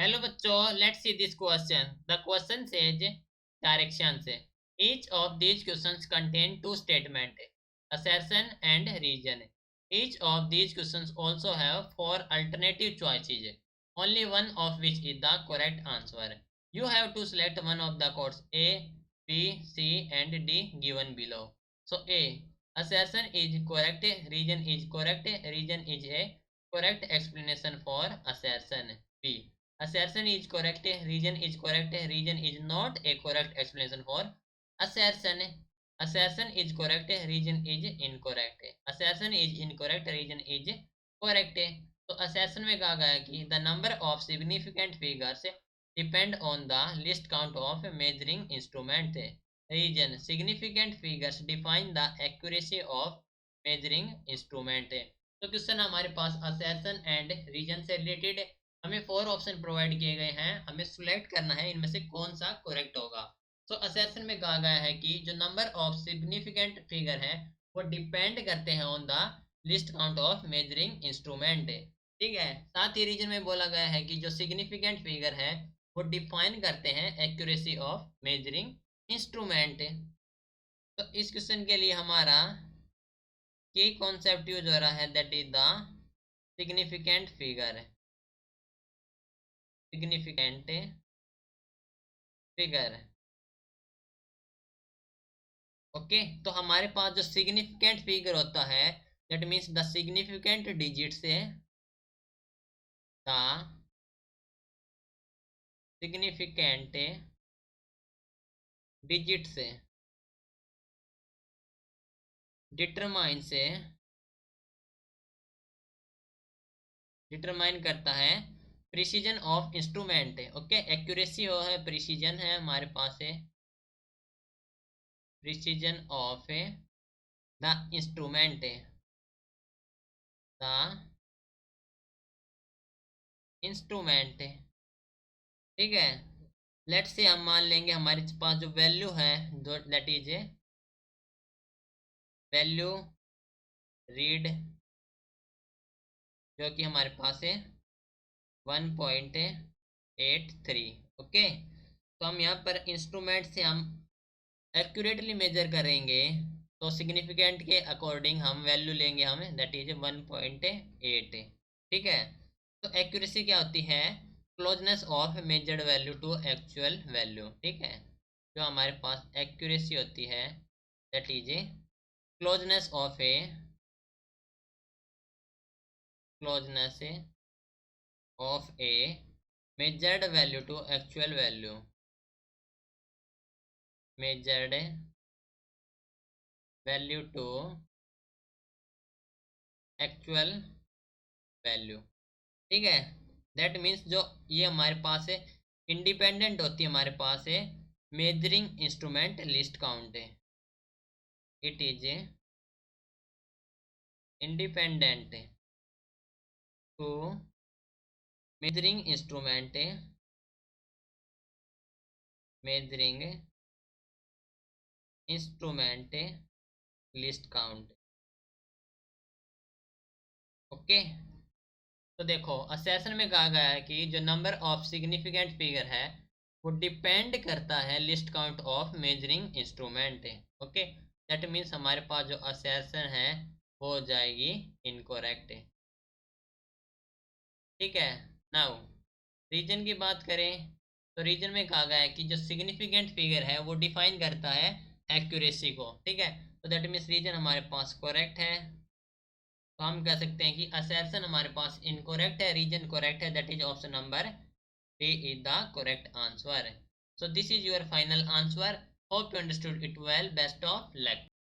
Hello बच्चों, let's see this question. The question says directions. Each of these questions contain two statements, assertion and reason. Each of these questions also have four alternative choices, only one of which is the correct answer. You have to select one of the codes A, B, C and D given below. So A, assertion is correct, reason is correct, reason is a correct explanation for assertion. B, assertion is correct, reason is correct, reason is not a correct explanation for assertion. Assertion is correct, reason is incorrect. Assertion is incorrect, reason is correct. तो assertion में कहा गया कि the number of significant figures depend on the least count of measuring instrument. Reason, significant figures define the accuracy of measuring instrument. तो question हमारे पास assertion and reason से related. हमें 4 option provide किए गए हैं, हमें सिलेक्ट करना है इनमें से कौन सा करेक्ट होगा. तो असर्शन में कहा गया है कि जो नंबर ऑफ सिग्निफिकेंट फिगर है वो डिपेंड करते हैं on the list count of measuring instrument. ठीक है. साथ ही रीजन में बोला गया है कि जो सिग्निफिकेंट फिगर है वो डिफाइन करते हैं एक्यूरेसी ऑफ मेजरिंग इंस्ट्रूमेंट. तो इस क्वेश्चन के लिए हमारा की कॉन्सेप्ट यूज हो रहा है, that is the significant figure. Significant figure. Okay. तो हमारे पास जो सिग्निफिकेंट फिगर होता है that means the significant digit से द सिग्निफिकेंट डिजिट से डिटरमाइन करता है precision of instrument. Okay. Accuracy हो है, प्रिसीजन है हमारे पास है, precision of the instrument, the instrument. ठीक है. लेट से हम मान लेंगे हमारे पास जो वैल्यू है जो दैट इज वैल्यू रीड जो कि हमारे पास है 1.83. ओके. तो हम यहाँ पर इंस्ट्रूमेंट से हम एक्यूरेटली मेजर करेंगे तो सिग्निफिकेंट के अकॉर्डिंग हम वैल्यू लेंगे हम दैट इज 1.8. ठीक है. तो एक्यूरेसी क्या होती है? Closeness of measured value to actual value. ठीक है. जो हमारे पास एक्यूरेसी होती है that is closeness of a measured value to actual value, measured value to actual value. ठीक है. दैट मीन्स जो ये हमारे पास है इंडिपेंडेंट होती है हमारे पास है मेजरिंग इंस्ट्रूमेंट लिस्ट काउंट है. It is independent to measuring instrument, measuring instrument least count. Okay. तो देखो असेसन में कहा गया है कि जो नंबर ऑफ सिग्निफिकेंट फिगर है वो डिपेंड करता है list count of measuring instrument. Okay. That means हमारे पास जो असेसन है वो हो जाएगी इनकोरेक्ट. ठीक है. नाउ रीजन की बात करें तो रीजन में कहा गया है कि जो सिग्निफिकेंट फिगर है वो डिफाइन करता है एक्यूरेसी को. ठीक है. तो दैट मीन्स रीजन हमारे पास करेक्ट है. तो हम कह सकते हैं कि असर्शन हमारे पास इनकोरेक्ट है, रीजन करेक्ट है, that is option number D is the correct answer. So this is your final answer. Hope you understood it well. Best of luck.